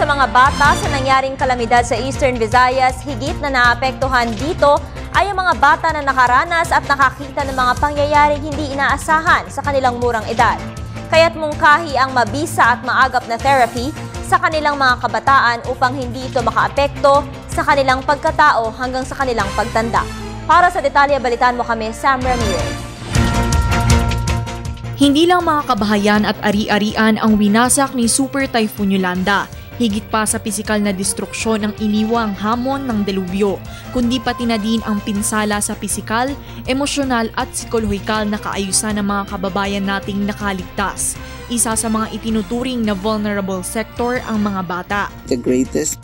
sa mga bata sa nangyaring kalamidad sa Eastern Visayas, higit na naapektuhan dito ay ang mga bata na nakaranas at nakakita ng mga pangyayaring hindi inaasahan sa kanilang murang edad. Kaya't mungkahi ang mabisa at maagap na therapy sa kanilang mga kabataan upang hindi ito makaapekto sa kanilang pagkatao hanggang sa kanilang pagtanda. Para sa detalye, balitaan mo kami, Sam Ramirez. Hindi lang mga kabahayan at ari-arian ang winasak ni Super Typhoon Yolanda. Higit pa sa pisikal na destruksyon ang iniwang hamon ng delubyo, kundi pati na din ang pinsala sa pisikal, emosyonal at psikolohikal na kaayusan ng mga kababayan nating nakaligtas. Isa sa mga itinuturing na vulnerable sector ang mga bata. The greatest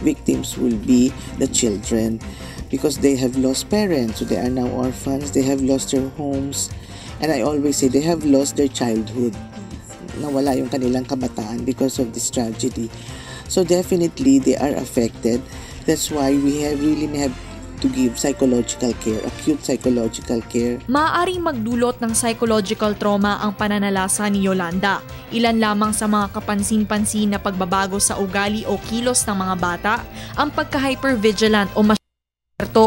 victims will be the children because they have lost parents, so they are now orphans, they have lost their homes, and I always say they have lost their childhood. Nawala yung kanilang kabataan because of this tragedy. So definitely they are affected. That's why we really have to give psychological care, acute psychological care. Maaaring magdulot ng psychological trauma ang pananalasa ni Yolanda. Ilan lamang sa mga kapansin-pansin na pagbabago sa ugali o kilos ng mga bata, ang pagka-hypervigilant o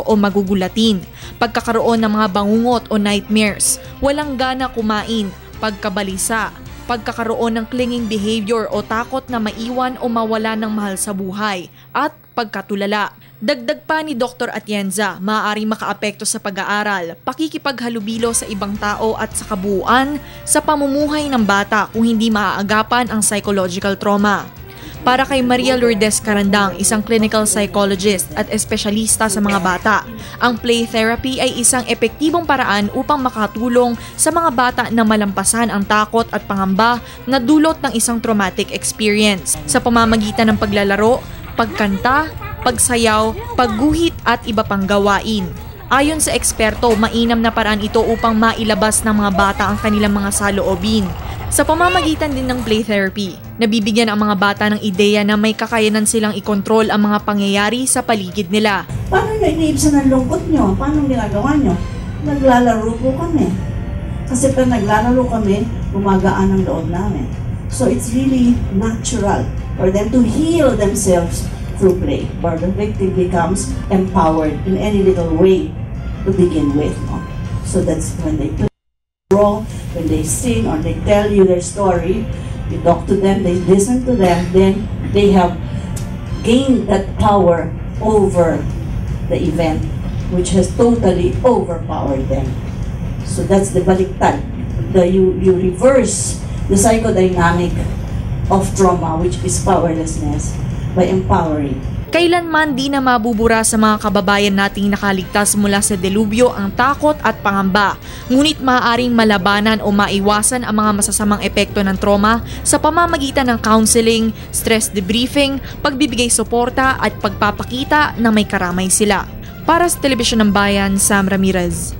o magugulatin, pagkakaroon ng mga bangungot o nightmares, walang gana kumain, pagkabalisa, pagkakaroon ng clinging behavior o takot na maiwan o mawala ng mahal sa buhay, at pagkatulala. Dagdag pa ni Dr. Atienza, maaaring makaapekto sa pag-aaral, pakikipaghalubilo sa ibang tao at sa kabuuan sa pamumuhay ng bata kung hindi maaagapan ang psychological trauma. Para kay Maria Lourdes Carandang, isang clinical psychologist at espesyalista sa mga bata, ang play therapy ay isang epektibong paraan upang makatulong sa mga bata na malampasan ang takot at pangamba na dulot ng isang traumatic experience sa pamamagitan ng paglalaro, pagkanta, pagsayaw, pagguhit at iba pang gawain. Ayon sa eksperto, mainam na paraan ito upang mailabas ng mga bata ang kanilang mga saloobin. Sa pamamagitan din ng play therapy, nabibigyan ang mga bata ng ideya na may kakayanan silang ikontrol ang mga pangyayari sa paligid nila. Paano nyo iniibsan ang lungkot nyo? Paano ginagawa nyo? Naglalaro po kami. Kasi pag naglalaro kami, gumagaan ang loob namin. So it's really natural for them to heal themselves through play. Or the victim becomes empowered in any little way to begin with. No? So that's when they play role, when they sing or they tell you their story, you talk to them, they listen to them, then they have gained that power over the event, which has totally overpowered them. So that's the baliktad. You reverse the psychodynamic of trauma, which is powerlessness, by empowering. Kailanman di na mabubura sa mga kababayan nating nakaligtas mula sa delubyo ang takot at pangamba. Ngunit maaaring malabanan o maiwasan ang mga masasamang epekto ng trauma sa pamamagitan ng counseling, stress debriefing, pagbibigay suporta at pagpapakita na may karamay sila. Para sa Telebisyon ng Bayan, Sam Ramirez.